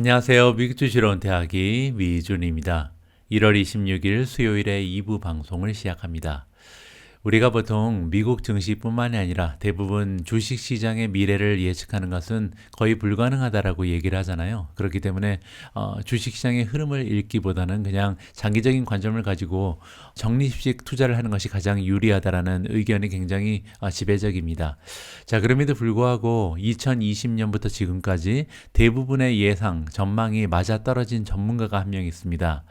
안녕하세요. 미국 주식론 대학이 미준입니다. 1월 26일 수요일에 2부 방송을 시작합니다. 우리가 보통 미국 증시뿐만이 아니라 대부분 주식시장의 미래를 예측하는 것은 거의 불가능하다라고 얘기를 하잖아요. 그렇기 때문에 주식시장의 흐름을 읽기보다는 그냥 장기적인 관점을 가지고 적립식 투자를 하는 것이 가장 유리하다라는 의견이 굉장히 지배적입니다. 자, 그럼에도 불구하고 2020년부터 지금까지 대부분의 예상, 전망이 맞아떨어진 전문가가 한 명 있습니다.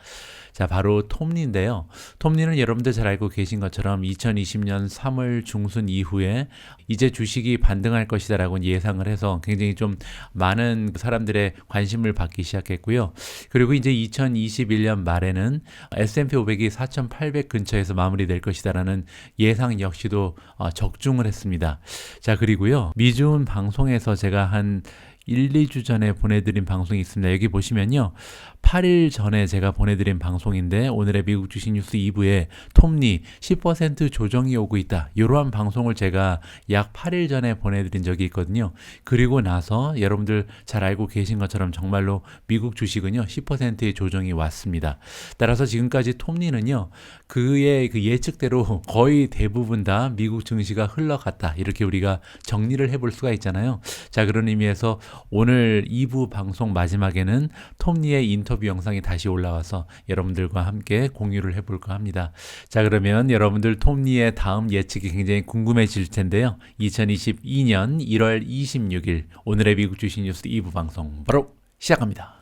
자, 바로 톰리인데요. 톰리는 여러분들 잘 알고 계신 것처럼 2020년 3월 중순 이후에 이제 주식이 반등할 것이다라고 예상을 해서 굉장히 좀 많은 사람들의 관심을 받기 시작했고요. 그리고 이제 2021년 말에는 S&P 500이 4,800 근처에서 마무리될 것이다라는 예상 역시도 적중을 했습니다. 자, 그리고요. 미주은 방송에서 제가 한 1, 2주 전에 보내드린 방송이 있습니다. 여기 보시면요. 8일 전에 제가 보내드린 방송인데 오늘의 미국 주식 뉴스 2부에 톰리 10% 조정이 오고 있다. 이러한 방송을 제가 약 8일 전에 보내드린 적이 있거든요. 그리고 나서 여러분들 잘 알고 계신 것처럼 정말로 미국 주식은요. 10%의 조정이 왔습니다. 따라서 지금까지 톰리는요. 그의 그 예측대로 거의 대부분 다 미국 증시가 흘러갔다. 이렇게 우리가 정리를 해볼 수가 있잖아요. 자, 그런 의미에서 오늘 2부 방송 마지막에는 톰리의 인터뷰 영상이 다시 올라와서 여러분들과 함께 공유를 해볼까 합니다. 자, 그러면 여러분들 톰리의 다음 예측이 굉장히 궁금해질 텐데요. 2022년 1월 26일 오늘의 미국 주식 뉴스 2부 방송 바로 시작합니다.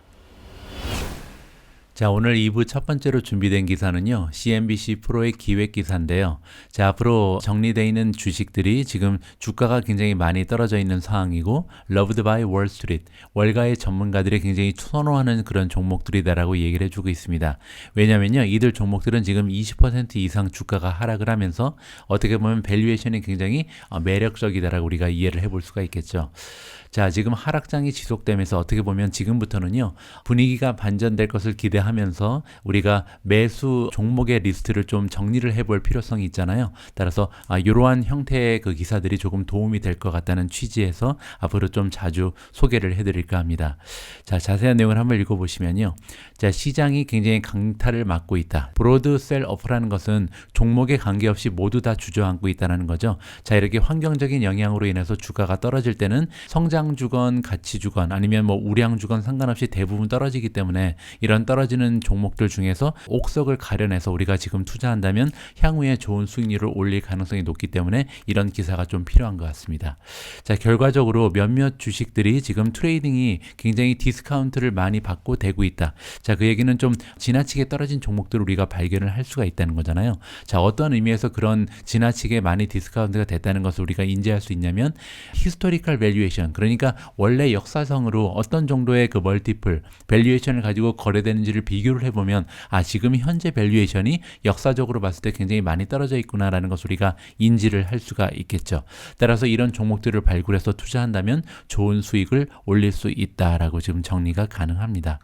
자, 오늘 2부 첫 번째로 준비된 기사는요. CNBC 프로의 기획 기사인데요. 자, 앞으로 정리되어 있는 주식들이 지금 주가가 굉장히 많이 떨어져 있는 상황이고 Loved by Wall Street, 월가의 전문가들이 굉장히 선호하는 그런 종목들이다라고 얘기를 해주고 있습니다. 왜냐면요. 이들 종목들은 지금 20% 이상 주가가 하락을 하면서 어떻게 보면 밸류에이션이 굉장히 매력적이다라고 우리가 이해를 해볼 수가 있겠죠. 자, 지금 하락장이 지속되면서 어떻게 보면 지금부터는요. 분위기가 반전될 것을 기대하면서 우리가 매수 종목의 리스트를 좀 정리를 해볼 필요성이 있잖아요. 따라서 이러한 형태의 그 기사들이 조금 도움이 될 것 같다는 취지에서 앞으로 좀 자주 소개를 해드릴까 합니다. 자, 자세한 내용을 한번 읽어보시면요. 자, 시장이 굉장히 강타를 맞고 있다. 브로드 셀 오프라는 것은 종목에 관계없이 모두 다 주저앉고 있다는 거죠. 자, 이렇게 환경적인 영향으로 인해서 주가가 떨어질 때는 성장 주건 가치 주건 아니면 뭐 우량 주건 상관없이 대부분 떨어지기 때문에 이런 떨어지는 종목들 중에서 옥석을 가려내서 우리가 지금 투자한다면 향후에 좋은 수익률을 올릴 가능성이 높기 때문에 이런 기사가 좀 필요한 것 같습니다. 자, 결과적으로 몇몇 주식들이 지금 트레이딩이 굉장히 디스카운트를 많이 받고 되고 있다. 자, 그 얘기는 좀 지나치게 떨어진 종목들을 우리가 발견을 할 수가 있다는 거잖아요. 자, 어떤 의미에서 그런 지나치게 많이 디스카운트가 됐다는 것을 우리가 인지할 수 있냐면 히스토리컬 밸류에이션, 그러니까 원래 역사성으로 어떤 정도의 그 멀티플, 밸류에이션을 가지고 거래되는지를 비교를 해보면 지금 현재 밸류에이션이 역사적으로 봤을 때 굉장히 많이 떨어져 있구나라는 것을 우리가 인지를 할 수가 있겠죠. 따라서 이런 종목들을 발굴해서 투자한다면 좋은 수익을 올릴 수 있다라고 지금 정리가 가능합니다.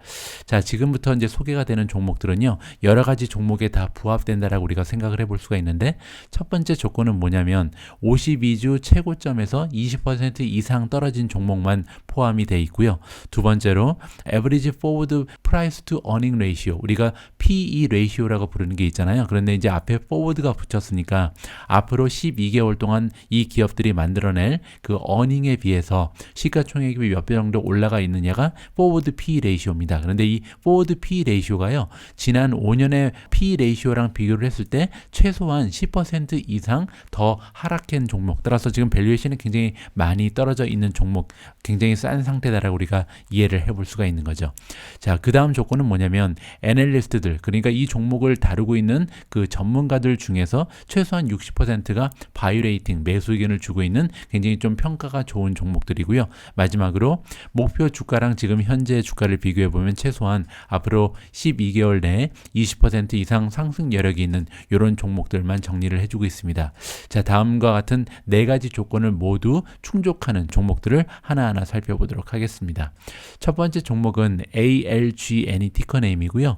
자, 지금부터 이제 소개가 되는 종목들은요. 여러 가지 종목에 다 부합된다라고 우리가 생각을 해볼 수가 있는데 첫 번째 조건은 뭐냐면 52주 최고점에서 20% 이상 떨어진 종목만 포함이 돼 있고요. 두 번째로 Average Forward Price to Earning Ratio, 우리가 PE 레이시오라고 부르는 게 있잖아요. 그런데 이제 앞에 forward가 붙였으니까 앞으로 12개월 동안 이 기업들이 만들어낼 그 earning에 비해서 시가총액이 몇 배 정도 올라가 있느냐가 forward PE 레이시오입니다. 그런데 이 forward PE 레이시오가요. 지난 5년의 PE 레이시오랑 비교를 했을 때 최소한 10% 이상 더 하락한 종목, 따라서 지금 밸류에이션이 굉장히 많이 떨어져 있는 종목, 굉장히 싼 상태다라고 우리가 이해를 해볼 수가 있는 거죠. 자, 그 다음 조건은 뭐냐면 애널리스트들, 그러니까 이 종목을 다루고 있는 그 전문가들 중에서 최소한 60%가 바이 레이팅, 매수 의견을 주고 있는 굉장히 좀 평가가 좋은 종목들이고요. 마지막으로 목표 주가랑 지금 현재 주가를 비교해 보면 최소한 앞으로 12개월 내에 20% 이상 상승 여력이 있는 이런 종목들만 정리를 해주고 있습니다. 자, 다음과 같은 네 가지 조건을 모두 충족하는 종목들을 하나하나 살펴보도록 하겠습니다. 첫 번째 종목은 ALGN이 티커네임이고요.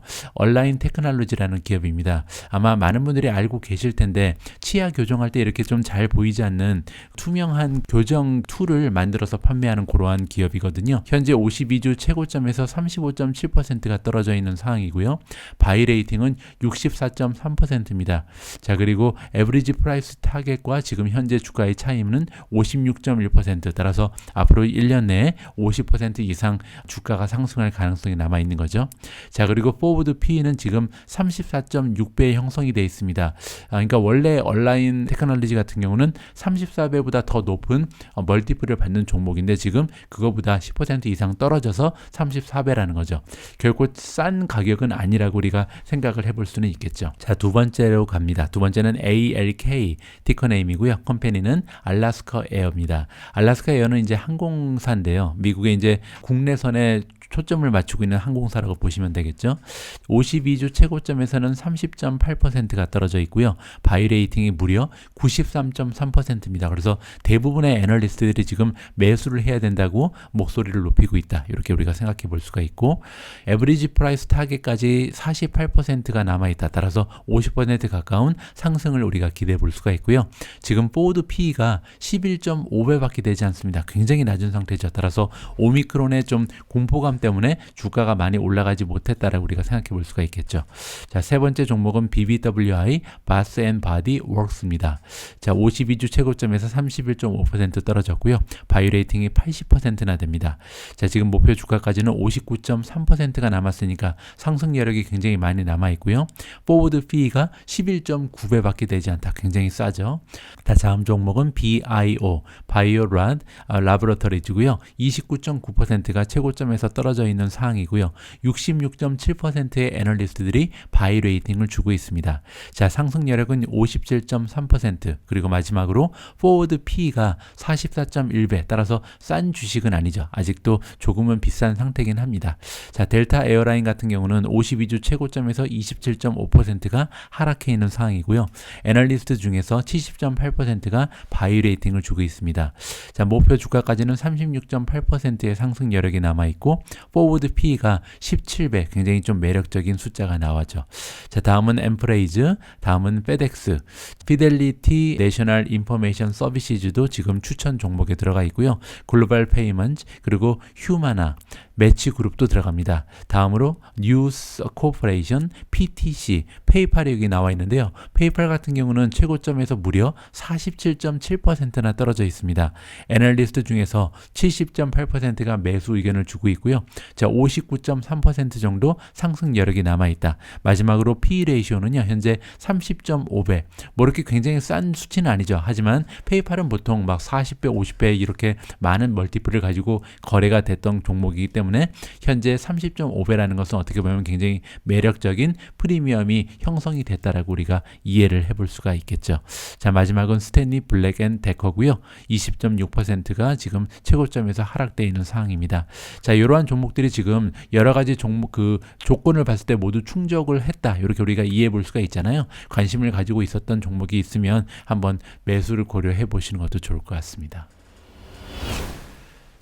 얼라인 테크놀로지라는 기업입니다. 아마 많은 분들이 알고 계실 텐데 치아 교정할 때 이렇게 좀 잘 보이지 않는 투명한 교정 툴을 만들어서 판매하는 그러한 기업이거든요. 현재 52주 최고점에서 35.7%가 떨어져 있는 상황이고요. 바이 레이팅은 64.3%입니다. 자, 그리고 에브리지 프라이스 타겟과 지금 현재 주가의 차이는 56.1%, 따라서 앞으로 1년 내에 50% 이상 주가가 상승할 가능성이 남아 있는 거죠. 자, 그리고 포워드 P는 지금 34.6배의 형성이 되어 있습니다. 그러니까 원래 온라인 테크놀로지 같은 경우는 34배보다 더 높은 멀티플을 받는 종목인데 지금 그거보다 10% 이상 떨어져서 34배라는 거죠. 결코 싼 가격은 아니라고 우리가 생각을 해볼 수는 있겠죠. 자, 두 번째로 갑니다. 두 번째는 ALK 티커네임이고요. 컴퍼니는 알래스카 에어입니다. 알래스카 에어는 이제 항공사인데요. 미국의 이제 국내선에 초점을 맞추고 있는 항공사라고 보시면 되겠죠. 52주 최고점에서는 30.8%가 떨어져 있고요. 바이 레이팅이 무려 93.3%입니다. 그래서 대부분의 애널리스트들이 지금 매수를 해야 된다고 목소리를 높이고 있다. 이렇게 우리가 생각해 볼 수가 있고, 에브리지 프라이스 타겟까지 48%가 남아 있다. 따라서 50% 가까운 상승을 우리가 기대해 볼 수가 있고요. 지금 포워드 PE가 11.5배밖에 되지 않습니다. 굉장히 낮은 상태죠. 따라서 오미크론의 좀 공포감 때문에 주가가 많이 올라가지 못했다라고 우리가 생각해 볼 수가 있겠죠. 자, 세 번째 종목은 BBWI 바스 앤 바디 워크스입니다. 자, 52주 최고점에서 31.5% 떨어졌고요. 바이 레이팅이 80%나 됩니다. 자, 지금 목표 주가까지는 59.3%가 남았으니까 상승 여력이 굉장히 많이 남아 있고요. 포워드 P가 11.9배밖에 되지 않다. 굉장히 싸죠. 자, 다음 종목은 BIO 바이오라드 라보라토리즈고요. 29.9%가 최고점에서 떨어져 있는 상황이고요. 66.7%의 애널리스트들이 바이 레이팅을 주고 있습니다. 자, 상승 여력은 57.3%, 그리고 마지막으로 포워드 P가 44.1배, 따라서 싼 주식은 아니죠. 아직도 조금은 비싼 상태긴 합니다. 자, 델타 에어라인 같은 경우는 52주 최고점에서 27.5%가 하락해 있는 상황이고요. 애널리스트 중에서 70.8%가 바이 레이팅을 주고 있습니다. 자, 목표 주가까지는 36.8%의 상승 여력이 남아있고, 포워드 P가 17배, 굉장히 좀 매력적인 숫자가 나왔죠. 자, 다음은 엠프레이즈, 다음은 페덱스, 피델리티 내셔널 인포메이션 서비시즈도 지금 추천 종목에 들어가 있고요. 글로벌 페이먼트, 그리고 휴마나, 매치 그룹도 들어갑니다. 다음으로 뉴스 코퍼레이션, PTC, 페이팔이 여기 나와 있는데요. 페이팔 같은 경우는 최고점에서 무려 47.7%나 떨어져 있습니다. 애널리스트 중에서 70.8%가 매수 의견을 주고 있고요. 자, 59.3% 정도 상승 여력이 남아 있다. 마지막으로 P 레이시오는요, 현재 30.5배. 뭐 이렇게 굉장히 싼 수치는 아니죠. 하지만 페이팔은 보통 막 40배, 50배 이렇게 많은 멀티플을 가지고 거래가 됐던 종목이기 때문에 현재 30.5배라는 것은 어떻게 보면 굉장히 매력적인 프리미엄이 형성이 됐다라고 우리가 이해를 해볼 수가 있겠죠. 자, 마지막은 스탠리 블랙 앤 데커고요. 20.6%가 지금 최고점에서 하락되어 있는 상황입니다. 자, 이러한 종목들이 지금 여러 가지 종목 조건을 봤을 때 모두 충족을 했다. 이렇게 우리가 이해해 볼 수가 있잖아요. 관심을 가지고 있었던 종목이 있으면 한번 매수를 고려해 보시는 것도 좋을 것 같습니다.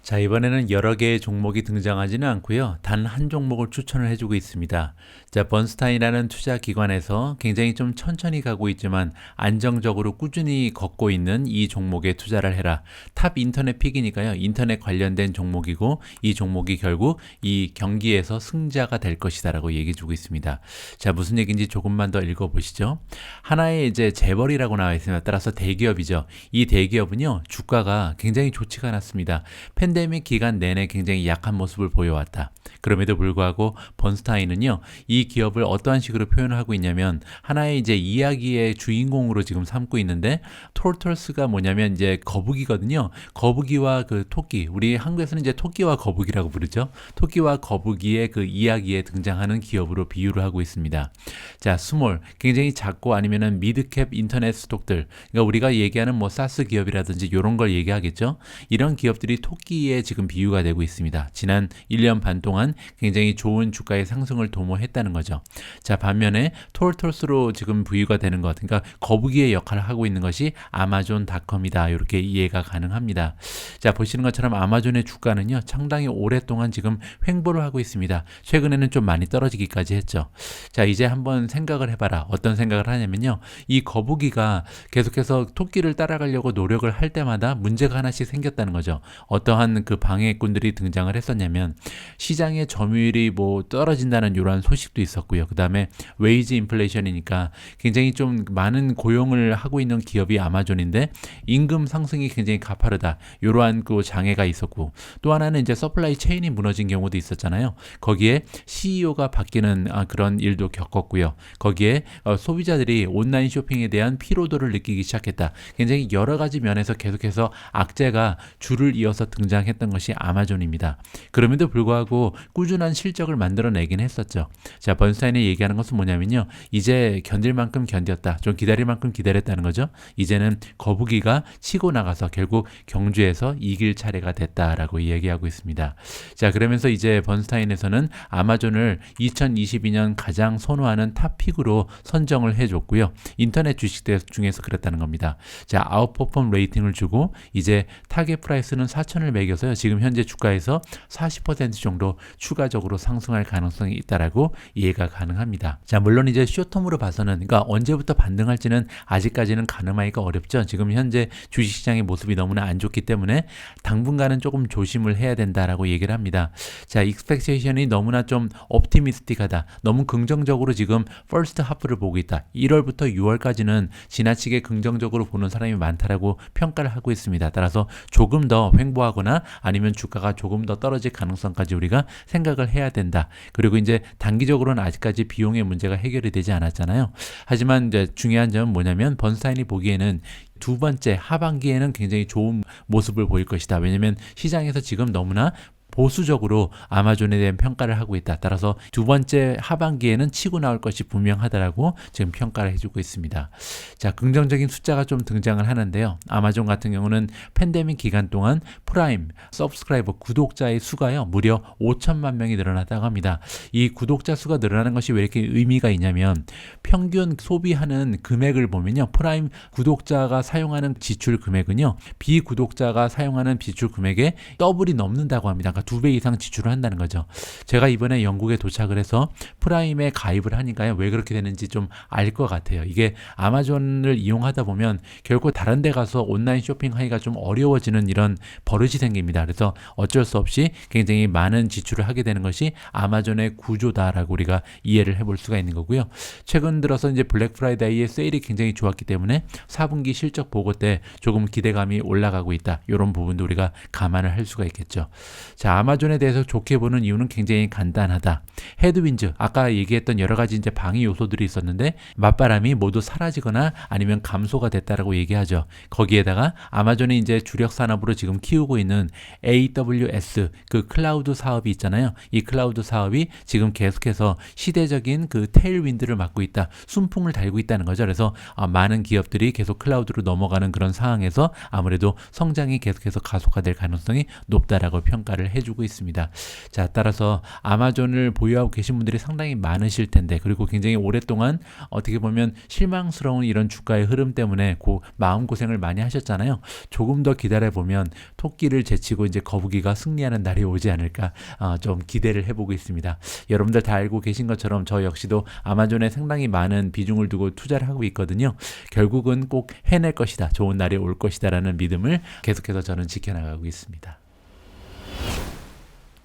자, 이번에는 여러 개의 종목이 등장하지는 않고요. 단 한 종목을 추천을 해주고 있습니다. 자, 번스타인이라는 투자 기관에서 굉장히 좀 천천히 가고 있지만 안정적으로 꾸준히 걷고 있는 이 종목에 투자를 해라. 탑 인터넷 픽이니까요. 인터넷 관련된 종목이고 이 종목이 결국 이 경기에서 승자가 될 것이다라고 얘기해 주고 있습니다. 자, 무슨 얘기인지 조금만 더 읽어보시죠. 하나의 이제 재벌이라고 나와 있습니다. 따라서 대기업이죠. 이 대기업은요, 주가가 굉장히 좋지가 않았습니다. 팬데믹 기간 내내 굉장히 약한 모습을 보여왔다. 그럼에도 불구하고 번스타인은요, 이 기업을 어떠한 식으로 표현을 하고 있냐면 하나의 이제 이야기의 주인공으로 지금 삼고 있는데, 톨털스가 뭐냐면 이제 거북이거든요. 거북이와 그 토끼, 우리 한국에서는 이제 토끼와 거북이라고 부르죠. 토끼와 거북이의 그 이야기에 등장하는 기업으로 비유를 하고 있습니다. 자, 스몰, 굉장히 작고 아니면은 미드캡 인터넷 스톡들, 그러니까 우리가 얘기하는 뭐 사스 기업이라든지 이런 걸 얘기하겠죠. 이런 기업들이 토끼에 지금 비유가 되고 있습니다. 지난 1년 반 동안 굉장히 좋은 주가의 상승을 도모했다는 거죠. 자, 반면에 톨톨스로 지금 부유가 되는 것, 그러니까 거북이의 역할을 하고 있는 것이 아마존닷컴이다. 이렇게 이해가 가능합니다. 자, 보시는 것처럼 아마존의 주가는요, 상당히 오랫동안 지금 횡보를 하고 있습니다. 최근에는 좀 많이 떨어지기까지 했죠. 자, 이제 한번 생각을 해봐라. 어떤 생각을 하냐면요, 이 거북이가 계속해서 토끼를 따라가려고 노력을 할 때마다 문제가 하나씩 생겼다는 거죠. 어떠한 그 방해꾼들이 등장을 했었냐면, 시장의 점유율이 뭐 떨어진다는 이러한 소식도 있었고요. 그 다음에 웨이지 인플레이션이니까 굉장히 좀 많은 고용을 하고 있는 기업이 아마존인데 임금 상승이 굉장히 가파르다. 이러한 그 장애가 있었고, 또 하나는 이제 서플라이 체인이 무너진 경우도 있었잖아요. 거기에 CEO가 바뀌는 그런 일도 겪었고요. 거기에 소비자들이 온라인 쇼핑에 대한 피로도를 느끼기 시작했다. 굉장히 여러 가지 면에서 계속해서 악재가 줄을 이어서 등장했던 것이 아마존입니다. 그럼에도 불구하고 꾸준한 실적을 만들어내긴 했었죠. 자, 번스타인이 얘기하는 것은 뭐냐면요, 이제 견딜 만큼 견뎠다. 좀 기다릴 만큼 기다렸다는 거죠. 이제는 거북이가 치고 나가서 결국 경주에서 이길 차례가 됐다라고 이야기하고 있습니다. 자, 그러면서 이제 번스타인에서는 아마존을 2022년 가장 선호하는 탑픽으로 선정을 해줬고요. 인터넷 주식들 중에서 그랬다는 겁니다. 자, 아웃퍼폼 레이팅을 주고 이제 타겟 프라이스는 4,000을 매겨서요. 지금 현재 주가에서 40% 정도 추가적으로 상승할 가능성이 있다라고 이해가 가능합니다. 자, 물론 이제 쇼텀으로 봐서는, 그러니까 언제부터 반등할지는 아직까지는 가늠하기가 어렵죠. 지금 현재 주식시장의 모습이 너무나 안 좋기 때문에 당분간은 조금 조심을 해야 된다라고 얘기를 합니다. 자, 익스펙테이션이 너무나 좀 옵티미스틱하다. 너무 긍정적으로 지금 퍼스트 하프를 보고 있다. 1월부터 6월까지는 지나치게 긍정적으로 보는 사람이 많다라고 평가를 하고 있습니다. 따라서 조금 더 횡보하거나 아니면 주가가 조금 더 떨어질 가능성까지 우리가 생각을 해야 된다. 그리고 이제 단기적으로는 아직까지 비용의 문제가 해결이 되지 않았잖아요. 하지만 이제 중요한 점은 뭐냐면 번스타인이 보기에는 두 번째 하반기에는 굉장히 좋은 모습을 보일 것이다. 왜냐하면 시장에서 지금 너무나 보수적으로 아마존에 대한 평가를 하고 있다. 따라서 두 번째 하반기에는 치고 나올 것이 분명하다라고 지금 평가를 해주고 있습니다. 자, 긍정적인 숫자가 좀 등장을 하는데요. 아마존 같은 경우는 팬데믹 기간 동안 프라임 서브스크라이버 구독자의 수가요, 무려 5천만 명이 늘어났다고 합니다. 이 구독자 수가 늘어나는 것이 왜 이렇게 의미가 있냐면, 평균 소비하는 금액을 보면요, 프라임 구독자가 사용하는 지출 금액은요, 비구독자가 사용하는 지출 금액의 더블이 넘는다고 합니다. 그러니까 2배 이상 지출을 한다는 거죠. 제가 이번에 영국에 도착을 해서 프라임에 가입을 하니까요, 왜 그렇게 되는지 좀 알 것 같아요. 이게 아마존을 이용하다 보면 결국 다른 데 가서 온라인 쇼핑하기가 좀 어려워지는 이런 버릇이 생깁니다. 그래서 어쩔 수 없이 굉장히 많은 지출을 하게 되는 것이 아마존의 구조다라고 우리가 이해를 해볼 수가 있는 거고요. 최근 들어서 이제 블랙 프라이데이의 세일이 굉장히 좋았기 때문에 4분기 실적 보고 때 조금 기대감이 올라가고 있다. 이런 부분도 우리가 감안을 할 수가 있겠죠. 자, 아마존에 대해서 좋게 보는 이유는 굉장히 간단하다. 헤드윈즈, 아까 얘기했던 여러 가지 이제 방위 요소들이 있었는데 맞바람이 모두 사라지거나 아니면 감소가 됐다라고 얘기하죠. 거기에다가 아마존이 이제 주력 산업으로 지금 키우고 있는 AWS 그 클라우드 사업이 있잖아요. 이 클라우드 사업이 지금 계속해서 시대적인 그 테일윈드를 맞고 있다. 순풍을 달고 있다는 거죠. 그래서 많은 기업들이 계속 클라우드로 넘어가는 그런 상황에서 아무래도 성장이 계속해서 가속화될 가능성이 높다라고 평가를 해주고 있습니다. 자, 따라서 아마존을 보유하고 계신 분들이 상당히 많으실 텐데, 그리고 굉장히 오랫동안 어떻게 보면 실망스러운 이런 주가의 흐름 때문에 마음고생을 많이 하셨잖아요. 조금 더 기다려보면 토끼를 제치고 이제 거북이가 승리하는 날이 오지 않을까 좀 기대를 해보고 있습니다. 여러분들 다 알고 계신 것처럼 저 역시도 아마존에 상당히 많은 비중을 두고 투자를 하고 있거든요. 결국은 꼭 해낼 것이다. 좋은 날이 올 것이다 라는 믿음을 계속해서 저는 지켜나가고 있습니다.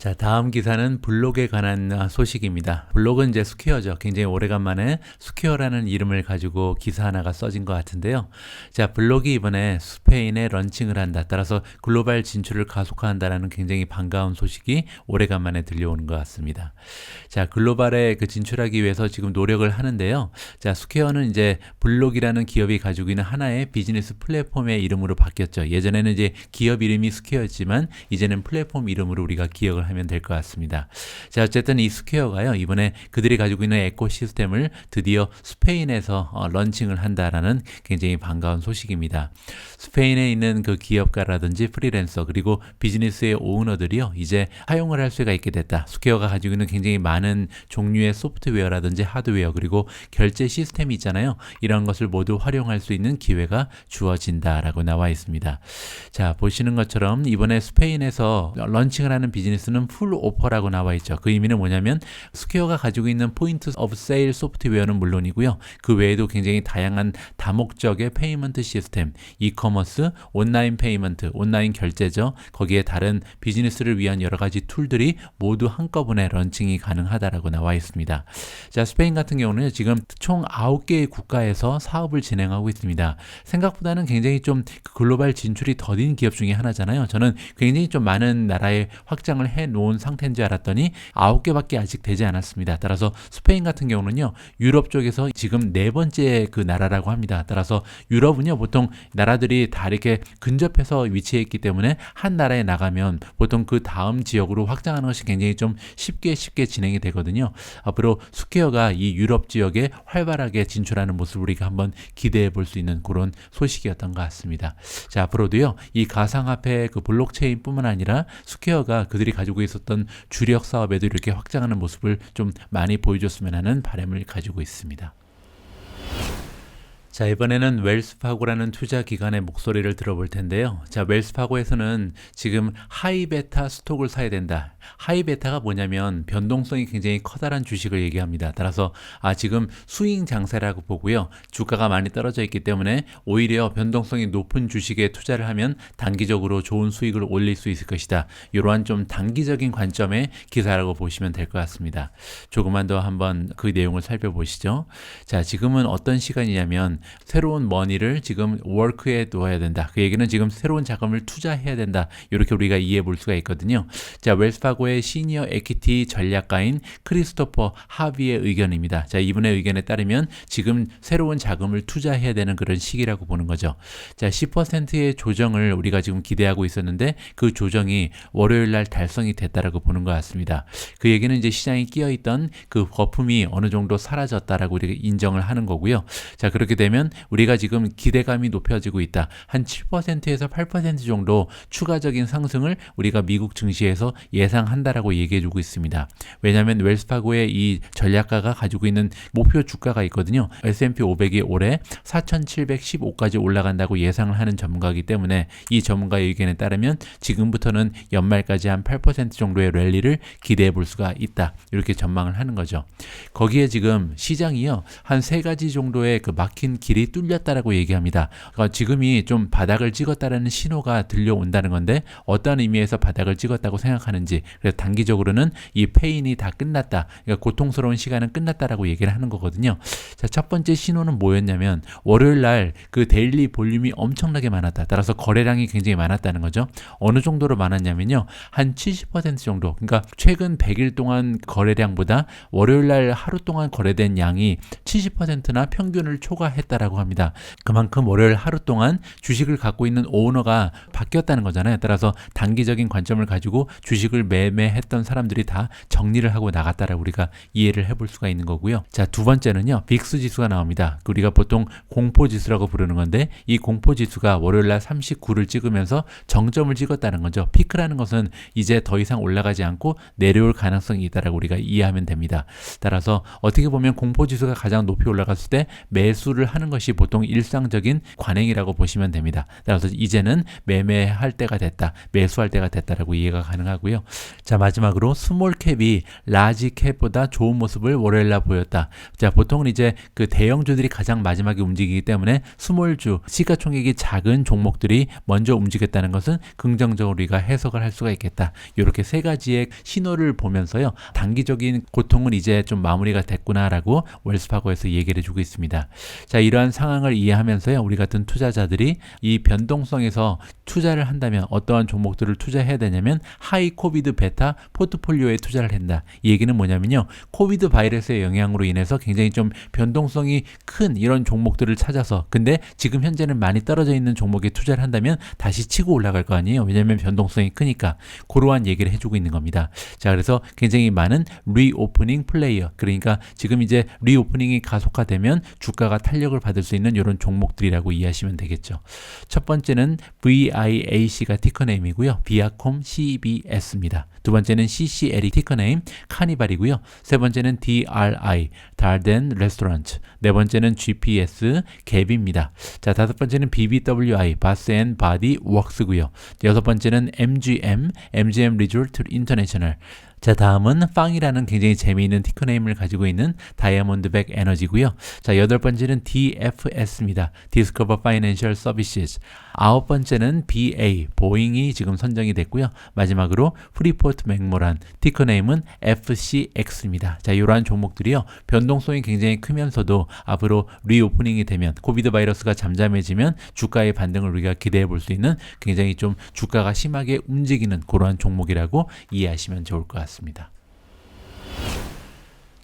자, 다음 기사는 블록에 관한 소식입니다. 블록은 이제 스퀘어죠. 굉장히 오래간만에 스퀘어라는 이름을 가지고 기사 하나가 써진 것 같은데요. 자, 블록이 이번에 스페인에 런칭을 한다. 따라서 글로벌 진출을 가속화한다라는 굉장히 반가운 소식이 오래간만에 들려오는 것 같습니다. 자, 글로벌에 진출하기 위해서 지금 노력을 하는데요. 자, 스퀘어는 이제 블록이라는 기업이 가지고 있는 하나의 비즈니스 플랫폼의 이름으로 바뀌었죠. 예전에는 이제 기업 이름이 스퀘어였지만 이제는 플랫폼 이름으로 우리가 기억을 하면 될 것 같습니다. 자, 어쨌든 이 스퀘어가요, 이번에 그들이 가지고 있는 에코시스템을 드디어 스페인에서 런칭을 한다라는 굉장히 반가운 소식입니다. 스페인에 있는 그 기업가라든지 프리랜서 그리고 비즈니스의 오너들이요, 이제 사용을 할 수가 있게 됐다. 스퀘어가 가지고 있는 굉장히 많은 종류의 소프트웨어라든지 하드웨어 그리고 결제 시스템이 있잖아요. 이런 것을 모두 활용할 수 있는 기회가 주어진다라고 나와 있습니다. 자, 보시는 것처럼 이번에 스페인에서 런칭을 하는 비즈니스는 풀 오퍼라고 나와 있죠. 그 의미는 뭐냐면 스퀘어가 가지고 있는 포인트 오브 세일 소프트웨어는 물론이고요. 그 외에도 굉장히 다양한 다목적의 페이먼트 시스템, 이커머스, 온라인 페이먼트, 온라인 결제죠. 거기에 다른 비즈니스를 위한 여러 가지 툴들이 모두 한꺼번에 런칭이 가능하다라고 나와 있습니다. 자, 스페인 같은 경우는 지금 총 9개의 국가에서 사업을 진행하고 있습니다. 생각보다는 굉장히 좀 글로벌 진출이 더딘 기업 중에 하나잖아요. 저는 굉장히 좀 많은 나라에 확장을 해 놓은 상태인 줄 알았더니 9개밖에 아직 되지 않았습니다. 따라서 스페인 같은 경우는요, 유럽 쪽에서 지금 4번째 그 나라라고 합니다. 따라서 유럽은요, 보통 나라들이 다 이렇게 근접해서 위치해 있기 때문에 한 나라에 나가면 보통 그 다음 지역으로 확장하는 것이 굉장히 좀 쉽게 진행이 되거든요. 앞으로 스퀘어가 이 유럽 지역에 활발하게 진출하는 모습을 우리가 한번 기대해 볼 수 있는 그런 소식이었던 것 같습니다. 자, 앞으로도요, 이 가상화폐 그 블록체인 뿐만 아니라 스퀘어가 그들이 가지고 있었던 주력 사업에도 이렇게 확장하는 모습을 좀 많이 보여줬으면 하는 바람을 가지고 있습니다. 자, 이번에는 웰스파고라는 투자 기관의 목소리를 들어볼 텐데요. 자, 웰스파고에서는 지금 하이베타 스톡을 사야 된다. 하이베타가 뭐냐면 변동성이 굉장히 커다란 주식을 얘기합니다. 따라서 지금 스윙 장세라고 보고요. 주가가 많이 떨어져 있기 때문에 오히려 변동성이 높은 주식에 투자를 하면 단기적으로 좋은 수익을 올릴 수 있을 것이다. 이러한 좀 단기적인 관점의 기사라고 보시면 될 것 같습니다. 조금만 더 한번 그 내용을 살펴보시죠. 자, 지금은 어떤 시간이냐면 새로운 머니를 지금 워크에 놓아야 된다. 그 얘기는 지금 새로운 자금을 투자해야 된다. 이렇게 우리가 이해해 볼 수가 있거든요. 자, 웰스파고의 시니어 에퀴티 전략가인 크리스토퍼 하비의 의견입니다. 자, 이분의 의견에 따르면 지금 새로운 자금을 투자해야 되는 그런 시기라고 보는 거죠. 자, 10%의 조정을 우리가 지금 기대하고 있었는데 그 조정이 월요일 날 달성이 됐다라고 보는 것 같습니다. 그 얘기는 이제 시장에 끼어있던 그 거품이 어느 정도 사라졌다라고 우리가 인정을 하는 거고요. 자, 그렇게 되면 우리가 지금 기대감이 높여지고 있다. 한 7%에서 8% 정도 추가적인 상승을 우리가 미국 증시에서 예상한다라고 얘기해주고 있습니다. 왜냐하면 웰스파고의 이 전략가가 가지고 있는 목표 주가가 있거든요. S&P 500이 올해 4,715까지 올라간다고 예상을 하는 전문가이기 때문에 이 전문가의 의견에 따르면 지금부터는 연말까지 한 8% 정도의 랠리를 기대해 볼 수가 있다. 이렇게 전망을 하는 거죠. 거기에 지금 시장이요, 한 3가지 정도의 그 막힌 길이 뚫렸다라고 얘기합니다. 그러니까 지금이 좀 바닥을 찍었다라는 신호가 들려온다는 건데 어떤 의미에서 바닥을 찍었다고 생각하는지, 그래서 단기적으로는 이 페인이 다 끝났다, 그러니까 고통스러운 시간은 끝났다라고 얘기를 하는 거거든요. 자, 첫 번째 신호는 뭐였냐면 월요일 날 그 데일리 볼륨이 엄청나게 많았다. 따라서 거래량이 굉장히 많았다는 거죠. 어느 정도로 많았냐면요, 한 70% 정도, 그러니까 최근 100일 동안 거래량보다 월요일 날 하루 동안 거래된 양이 70%나 평균을 초과했다라고 합니다. 그만큼 월요일 하루 동안 주식을 갖고 있는 오너가 바뀌었다는 거잖아요. 따라서 단기적인 관점을 가지고 주식을 매매했던 사람들이 다 정리를 하고 나갔다라고 우리가 이해를 해볼 수가 있는 거고요. 자, 두 번째는요, 빅스 지수가 나옵니다. 우리가 보통 공포 지수라고 부르는 건데 이 공포 지수가 월요일 날 39를 찍으면서 정점을 찍었다는 거죠. 피크라는 것은 이제 더 이상 올라가지 않고 내려올 가능성이 있다라고 우리가 이해하면 됩니다. 따라서 어떻게 보면 공포 지수가 가장 높이 올라갔을 때 매수를 하는 것이 보통 일상적인 관행이라고 보시면 됩니다. 따라서 이제는 매매할 때가 됐다, 매수할 때가 됐다라고 이해가 가능하고요. 자, 마지막으로 스몰 캡이 라지 캡보다 좋은 모습을 월요일 날 보였다. 자, 보통은 이제 그 대형주들이 가장 마지막에 움직이기 때문에 스몰주, 시가총액이 작은 종목들이 먼저 움직였다는 것은 긍정적으로 우리가 해석을 할 수가 있겠다. 이렇게 3가지의 신호를 보면서요, 단기적인 고통은 이제 좀 마무리가 됐구나라고 웰스파고에서 얘기를 해주고 있습니다. 자, 이러한 상황을 이해하면서요, 우리 같은 투자자들이 이 변동성에서 투자를 한다면 어떠한 종목들을 투자해야 되냐면 하이 코비드 베타 포트폴리오에 투자를 한다. 이 얘기는 뭐냐면요, 코비드 바이러스의 영향으로 인해서 굉장히 좀 변동성이 큰 이런 종목들을 찾아서, 근데 지금 현재는 많이 떨어져 있는 종목에 투자를 한다면 다시 치고 올라갈 거 아니에요. 왜냐하면 변동성이 크니까. 그러한 얘기를 해주고 있는 겁니다. 자, 그래서 굉장히 많은 리오프닝 플레이어, 그러니까 지금 이제 리오프닝이 가속화되면 주가가 탄력을 받을 수 있는 이런 종목들이라고 이해하시면 되겠죠. 첫 번째는 VIAC가 티커네임이고요. 비아콤 CBS입니다. 두 번째는 CCL이 티커네임 카니발이고요. 세 번째는 DRI 달덴 레스토랑트, 네 번째는 GPS 갭입니다. 자, 다섯 번째는 BBWI 바스 앤 바디 웍스고요. 여섯 번째는 MGM 리조트 인터내셔널. 자, 다음은 빵이라는 굉장히 재미있는 티커네임을 가지고 있는 다이아몬드백 에너지고요. 자, 여덟 번째는 DFS입니다. 디스커버 파이낸셜 서비스. 아홉 번째는 BA 보잉이 지금 선정이 됐고요. 마지막으로 프리포트 맥모란, 티커네임은 FCX입니다. 자, 이러한 종목들이요, 변동성이 굉장히 크면서도 앞으로 리오프닝이 되면, 코비드 바이러스가 잠잠해지면 주가의 반등을 우리가 기대해 볼 수 있는 굉장히 좀 주가가 심하게 움직이는 그러한 종목이라고 이해하시면 좋을 것 같습니다.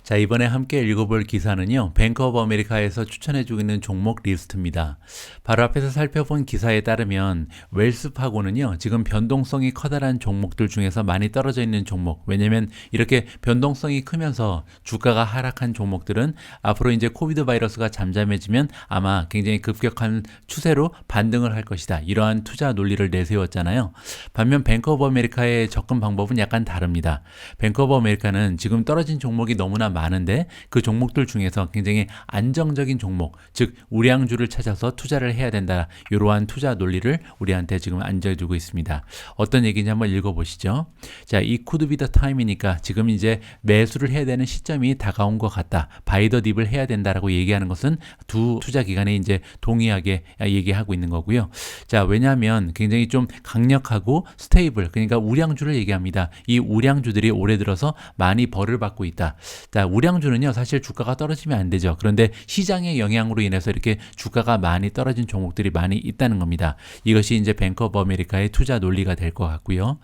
자, 이번에 함께 읽어볼 기사는요, 뱅크 오브 아메리카에서 추천해주고 있는 종목 리스트입니다. 바로 앞에서 살펴본 기사에 따르면 웰스파고는요, 지금 변동성이 커다란 종목들 중에서 많이 떨어져 있는 종목, 왜냐면 이렇게 변동성이 크면서 주가가 하락한 종목들은 앞으로 이제 코비드 바이러스가 잠잠해지면 아마 굉장히 급격한 추세로 반등을 할 것이다, 이러한 투자 논리를 내세웠잖아요. 반면 뱅크 오브 아메리카의 접근 방법은 약간 다릅니다. 뱅크 오브 아메리카는 지금 떨어진 종목이 너무나 많은데 그 종목들 중에서 굉장히 안정적인 종목, 즉 우량주를 찾아서 투자를 해야 된다, 이러한 투자 논리를 우리한테 지금 안겨주고 있습니다. 어떤 얘기인지 한번 읽어보시죠. 자, 이 could be the time이니까 지금 이제 매수를 해야 되는 시점이 다가온 것 같다, 바이 더 딥을 해야 된다라고 얘기하는 것은 두 투자 기관에 이제 동의하게 얘기하고 있는 거고요. 자, 왜냐하면 굉장히 좀 강력하고 스테이블, 그러니까 우량주를 얘기합니다. 이 우량주들이 올해 들어서 많이 벌을 받고 있다. 자, 우량주는요, 사실 주가가 떨어지면 안 되죠. 그런데 시장의 영향으로 인해서 이렇게 주가가 많이 떨어진 종목들이 많이 있다는 겁니다. 이것이 이제 뱅크 오브 아메리카의 투자 논리가 될 것 같고요.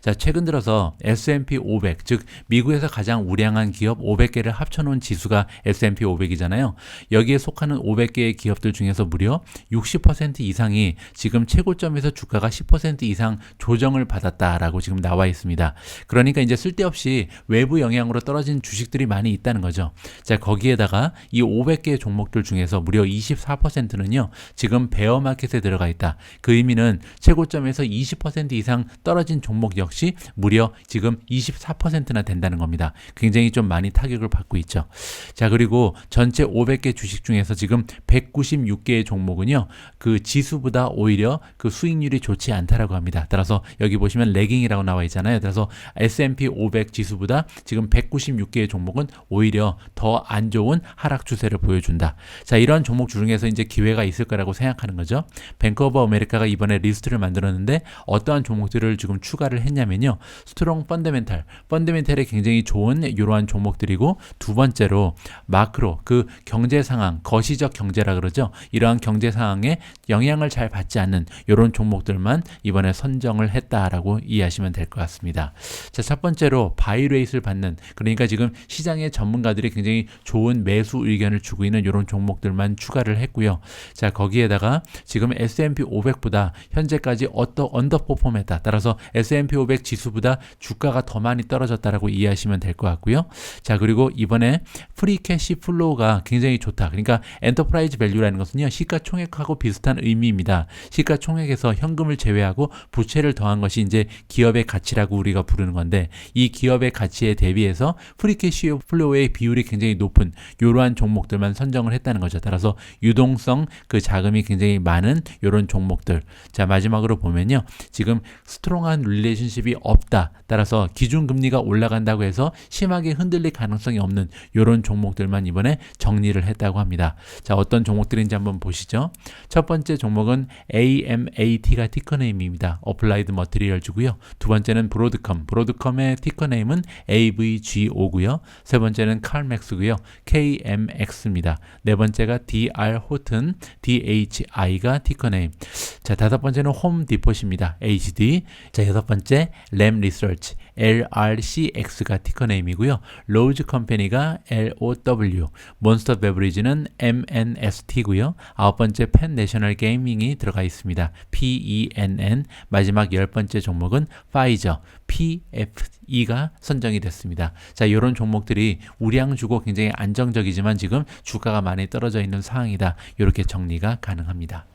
자, 최근 들어서 S&P 500, 즉 미국에서 가장 우량한 기업 500개를 합쳐놓은 지수가 S&P 500이잖아요. 여기에 속하는 500개의 기업들 중에서 무려 60% 이상이 지금 최고점에서 주가가 10% 이상 조정을 받았다라고 지금 나와 있습니다. 그러니까 이제 쓸데없이 외부 영향으로 떨어진 주식들이 많이 있다는 거죠. 자, 거기에다가 이 500개의 종목들 중에서 무려 24%는요, 지금 베어 마켓에 들어가 있다. 그 의미는 최고점에서 20% 이상 떨어진 종목 역시 무려 지금 24%나 된다는 겁니다. 굉장히 좀 많이 타격을 받고 있죠. 자, 그리고 전체 500개 주식 중에서 지금 196개의 종목은요, 그 지수보다 오히려 그 수익률이 좋지 않다라고 합니다. 따라서 여기 보시면 레깅이라고 나와 있잖아요. 그래서 S&P 500 지수보다 지금 196개의 종목은 오히려 더 안 좋은 하락 추세를 보여준다. 자, 이런 종목 중에서 이제 기회가 있을 거라고 생각하는 거죠. 뱅크 오브 아메리카가 이번에 리스트를 만들었는데 어떠한 종목들을 지금 추가를 했냐면요, 스트롱 펀더멘탈에 굉장히 좋은 이러한 종목들이고, 두 번째로 마크로, 그 경제 상황, 거시적 경제라 그러죠. 이러한 경제 상황에 영향을 잘 받지 않는 이런 종목들만 이번에 선정을 했다라고 이해하시면 될 것 같습니다. 자, 첫 번째로 바이 레이트를 받는, 그러니까 지금 시장의 전문가들이 굉장히 좋은 매수 의견을 주고 있는 이런 종목들만 추가를 했고요. 자, 거기에다가 지금 S&P 500보다 현재까지 언더퍼폼했다. 따라서 S&P 500 지수보다 주가가 더 많이 떨어졌다라고 이해하시면 될 것 같고요. 자, 그리고 이번에 프리캐시 플로우가 굉장히 좋다. 그러니까 엔터프라이즈 밸류라는 것은요, 시가총액하고 비슷한 의미입니다. 시가총액에서 현금을 제외하고 부채를 더한 것이 이제 기업의 가치라고 우리가 부르는 건데, 이 기업의 가치에 대비해서 프리캐시 플로우의 비율이 굉장히 높은 이러한 종목들만 선정을 했다는 거죠. 따라서 유동성, 그 자금이 굉장히 많은 이런 종목들. 자, 마지막으로 보면요, 지금 스트롱한 릴레이션십이 없다. 따라서 기준금리가 올라간다고 해서 심하게 흔들릴 가능성이 없는 이런 종목들만 이번에 정리를 했다고 합니다. 자, 어떤 종목들인지 한번 보시죠. 첫 번째 종목은 AMAT가 티커네임입니다. 어플라이드 머티리얼즈고요. 두 번째는 브로드컴의 티커네임은 AVGO고요. 세 세 번째는 칼맥스고요. KMX입니다. 네 번째가 DR 호튼, DHI가 티커네임. 자, 다섯 번째는 홈디폿입니다. HD. 자, 여섯 번째 램 리서치, LRCX가 티커네임이고요. 로즈 컴퍼니가 LOW, 몬스터 베브리지는 MNST고요. 아홉 번째 펜 내셔널 게이밍이 들어가 있습니다. PENN. 마지막 열 번째 종목은 파이저, PFE가 선정이 됐습니다. 자, 이런 종목들이 우량 주고 굉장히 안정적이지만 지금 주가가 많이 떨어져 있는 상황이다. 이렇게 정리가 가능합니다.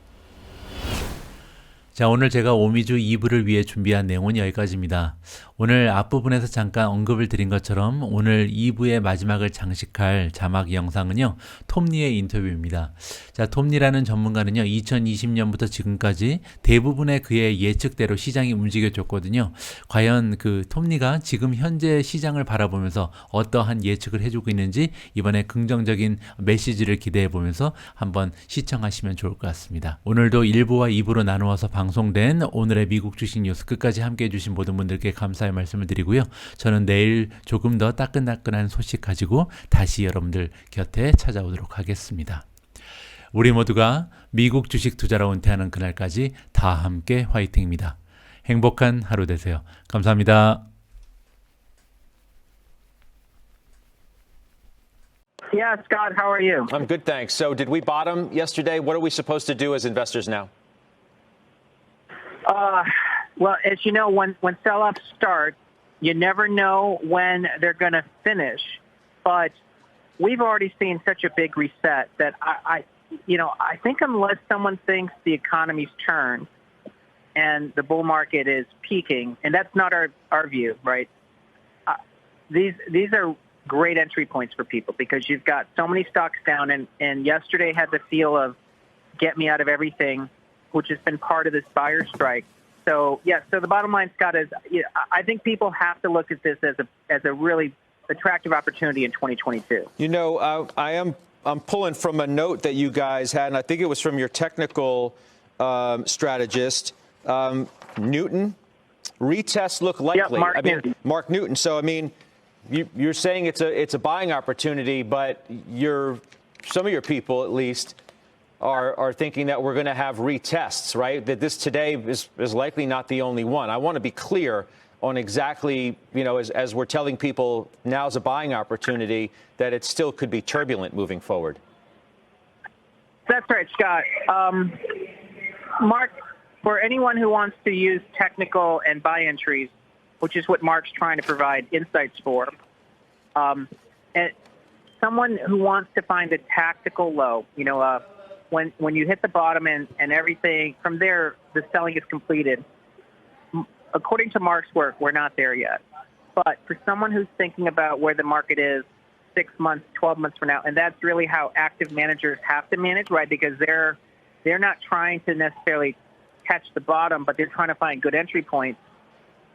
자, 오늘 제가 오미주 2부를 위해 준비한 내용은 여기까지입니다. 오늘 앞부분에서 잠깐 언급을 드린 것처럼 오늘 2부의 마지막을 장식할 자막 영상은요, 톱니의 인터뷰입니다. 자, 톱니라는 전문가는요, 2020년부터 지금까지 대부분의 그의 예측대로 시장이 움직여줬거든요. 과연 그 톱니가 지금 현재 시장을 바라보면서 어떠한 예측을 해주고 있는지 이번에 긍정적인 메시지를 기대해 보면서 한번 시청하시면 좋을 것 같습니다. 오늘도 1부와 2부로 나누어서 방송된 오늘의 미국 주식 뉴스 끝까지 함께해 주신 모든 분들께 감사의 말씀을 드리고요. 저는 내일 조금 더 따끈따끈한 소식 가지고 다시 여러분들 곁에 찾아오도록 하겠습니다. 우리 모두가 미국 주식 투자로 은퇴하는 그날까지 다 함께 화이팅입니다. 행복한 하루 되세요. 감사합니다. Yeah, Scott, how are you? I'm good, thanks. So did we bottom yesterday? What are we supposed to do as investors now? Well, as you know, when sell-offs start, you never know when they're going to finish. But we've already seen such a big reset that I think unless someone thinks the economy's turned and the bull market is peaking, and that's not our view, right? These are great entry points for people because you've got so many stocks down, and yesterday had the feel of get me out of everything, which has been part of this buyer strike. So, so the bottom line, Scott, is I think people have to look at this as a really attractive opportunity in 2022. You know, I'm pulling from a note that you guys had, and I think it was from your technical strategist, Newton. Retests look likely. Newton. Mark Newton. So, I mean, you're saying it's a buying opportunity, but some of your people, at least, are thinking that we're going to have retests, right? That this today is likely not the only one. I want to be clear on exactly, as we're telling people now's a buying opportunity, that it still could be turbulent moving forward. That's right, Scott. Mark, for anyone who wants to use technical and buy entries, which is what Mark's trying to provide insights for, and someone who wants to find a tactical low, when you hit the bottom and everything, from there, the selling is completed. According to Mark's work, we're not there yet. But for someone who's thinking about where the market is 6 months, 12 months from now, and that's really how active managers have to manage, right? Because they're not trying to necessarily catch the bottom, but they're trying to find good entry points.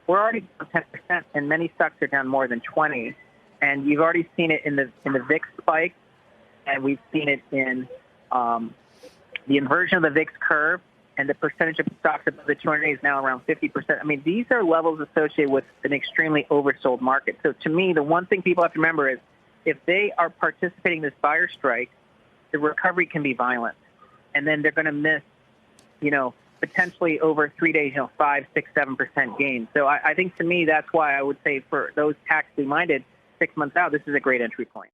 We're already down 10%, and many stocks are down more than 20%. And you've already seen it in the VIX spike, and we've seen it in the inversion of the VIX curve, and the percentage of stocks above the 200 is now around 50%. I mean, these are levels associated with an extremely oversold market. So to me, the one thing people have to remember is if they are participating in this buyer strike, the recovery can be violent. And then they're going to miss, potentially over 3 days, 5, 6, 7% gains. So I think to me, that's why I would say for those tactically minded, 6 months out, this is a great entry point.